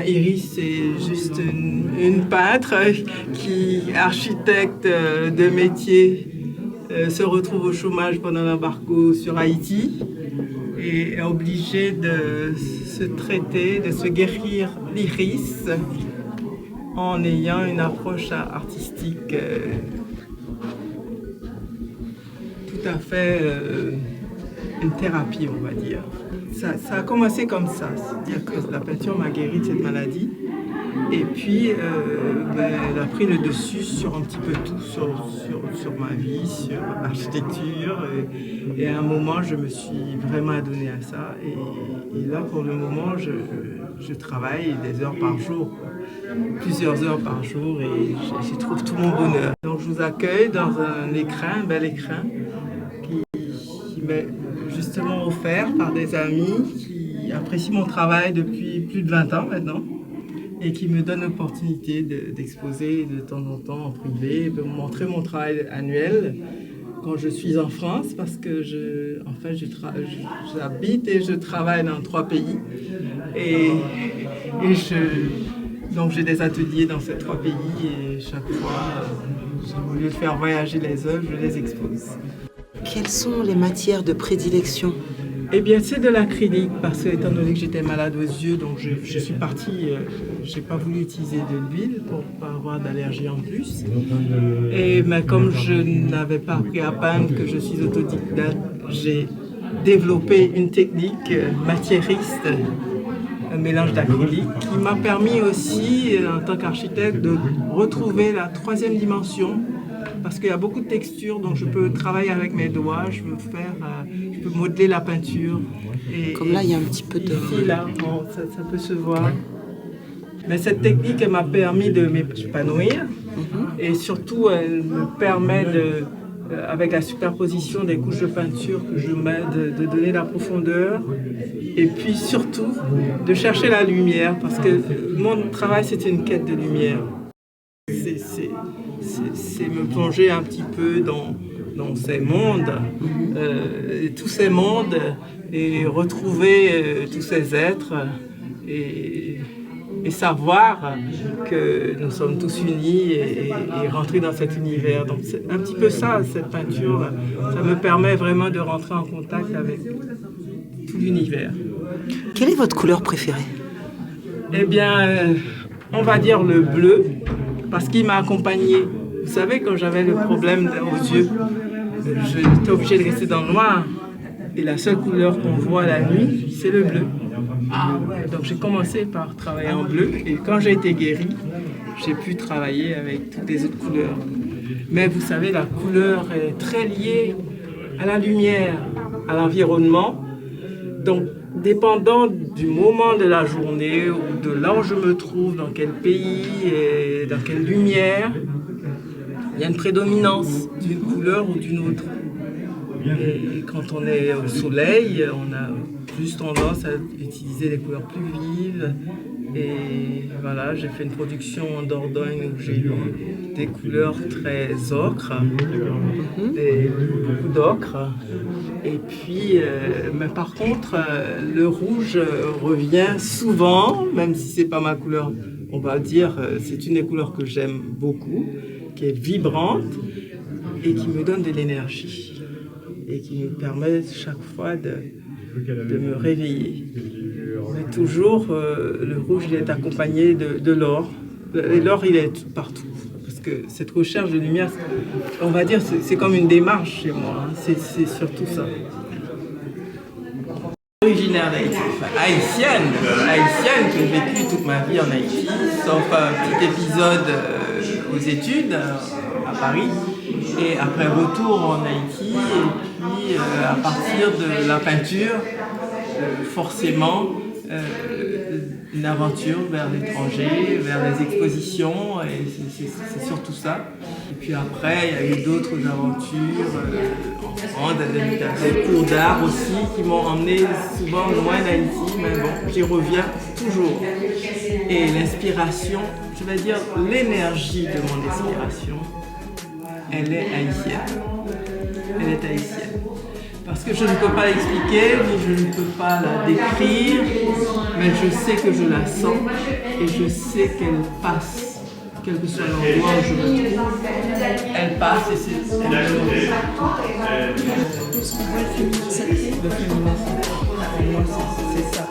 Iris, c'est juste une peintre qui, architecte de métier, se retrouve au chômage pendant l'embargo sur Haïti et est obligée de se traiter, de se guérir l'iris en ayant une approche artistique tout à fait une thérapie, on va dire. Ça a commencé comme ça, c'est-à-dire que la peinture m'a guéri de cette maladie. Et puis, elle a pris le dessus sur un petit peu tout, sur ma vie, sur l'architecture. Et à un moment, je me suis vraiment adonnée à ça. Et là, pour le moment, je travaille des heures par jour, plusieurs heures par jour, et j'y trouve tout mon bonheur. Donc, je vous accueille dans un bel écrin, qui m'est justement offert par des amis qui apprécient mon travail depuis plus de 20 ans maintenant et qui me donnent l'opportunité d'exposer de temps en temps en privé, de montrer mon travail annuel quand je suis en France parce que j'habite et je travaille dans 3 pays donc j'ai des ateliers dans ces 3 pays et chaque fois, au lieu de faire voyager les œuvres, je les expose. Quelles sont les matières de prédilection? Eh bien, c'est de l'acrylique parce que, étant donné que j'étais malade aux yeux, donc je suis partie, j'ai pas voulu utiliser de l'huile pour pas avoir d'allergie en plus. Mais comme je n'avais pas appris à peindre, que je suis autodidacte, j'ai développé une technique matiériste, un mélange d'acrylique, qui m'a permis aussi, en tant qu'architecte, de retrouver la 3e dimension. Parce qu'il y a beaucoup de textures, donc je peux travailler avec mes doigts, je peux modeler la peinture. Comme là, il y a un petit peu de... Ici, là, ça peut se voir. Mais cette technique, elle m'a permis de m'épanouir. Et surtout, elle me permet, avec la superposition des couches de peinture que je mets, de donner la profondeur. Et puis surtout, de chercher la lumière, parce que mon travail, c'est une quête de lumière. C'est me plonger un petit peu dans ces mondes, tous ces mondes, et retrouver tous ces êtres, et savoir que nous sommes tous unis et rentrer dans cet univers. Donc c'est un petit peu ça, cette peinture, ça me permet vraiment de rentrer en contact avec tout l'univers. Quelle est votre couleur préférée? Eh bien, on va dire le bleu, parce qu'il m'a accompagné. Vous savez, quand j'avais le problème aux yeux, j'étais obligée de rester dans le noir. Et la seule couleur qu'on voit la nuit, c'est le bleu. Donc j'ai commencé par travailler en bleu. Et quand j'ai été guérie, j'ai pu travailler avec toutes les autres couleurs. Mais vous savez, la couleur est très liée à la lumière, à l'environnement. Donc, dépendant du moment de la journée ou de là où je me trouve, dans quel pays et dans quelle lumière, il y a une prédominance d'une couleur ou d'une autre. Et quand on est au soleil, on a plus tendance à utiliser des couleurs plus vives. Et voilà, j'ai fait une production en Dordogne où j'ai eu des couleurs très ocre, beaucoup d'ocre. Et puis, mais par contre, le rouge revient souvent, même si c'est pas ma couleur, on va dire, c'est une des couleurs que j'aime beaucoup, qui est vibrante et qui me donne de l'énergie et qui me permet chaque fois de me réveiller. Mais toujours, le rouge il est accompagné de l'or. Et l'or, il est partout. Parce que cette recherche de lumière, on va dire, c'est comme une démarche chez moi. C'est surtout ça. Originaire d'Haïti, haïtienne que j'ai vécu toute ma vie en Haïti, sauf un petit épisode aux études à Paris. Et après retour en Haïti, et puis à partir de la peinture, forcément, une aventure vers l'étranger, vers les expositions, et c'est surtout ça. Et puis après, il y a eu d'autres aventures en France, des cours d'art aussi qui m'ont emmené souvent loin d'Haïti, mais bon, j'y reviens toujours. Et l'inspiration, je vais dire l'énergie de mon inspiration, elle est haïtienne. Elle est haïtienne. Parce que je ne peux pas l'expliquer, ni je ne peux pas la décrire, mais je sais que je la sens et je sais qu'elle passe. Quel que soit l'endroit où je me trouve, elle passe et c'est elle me Le féminin sacré. Le féminin sacré, pour moi, c'est ça.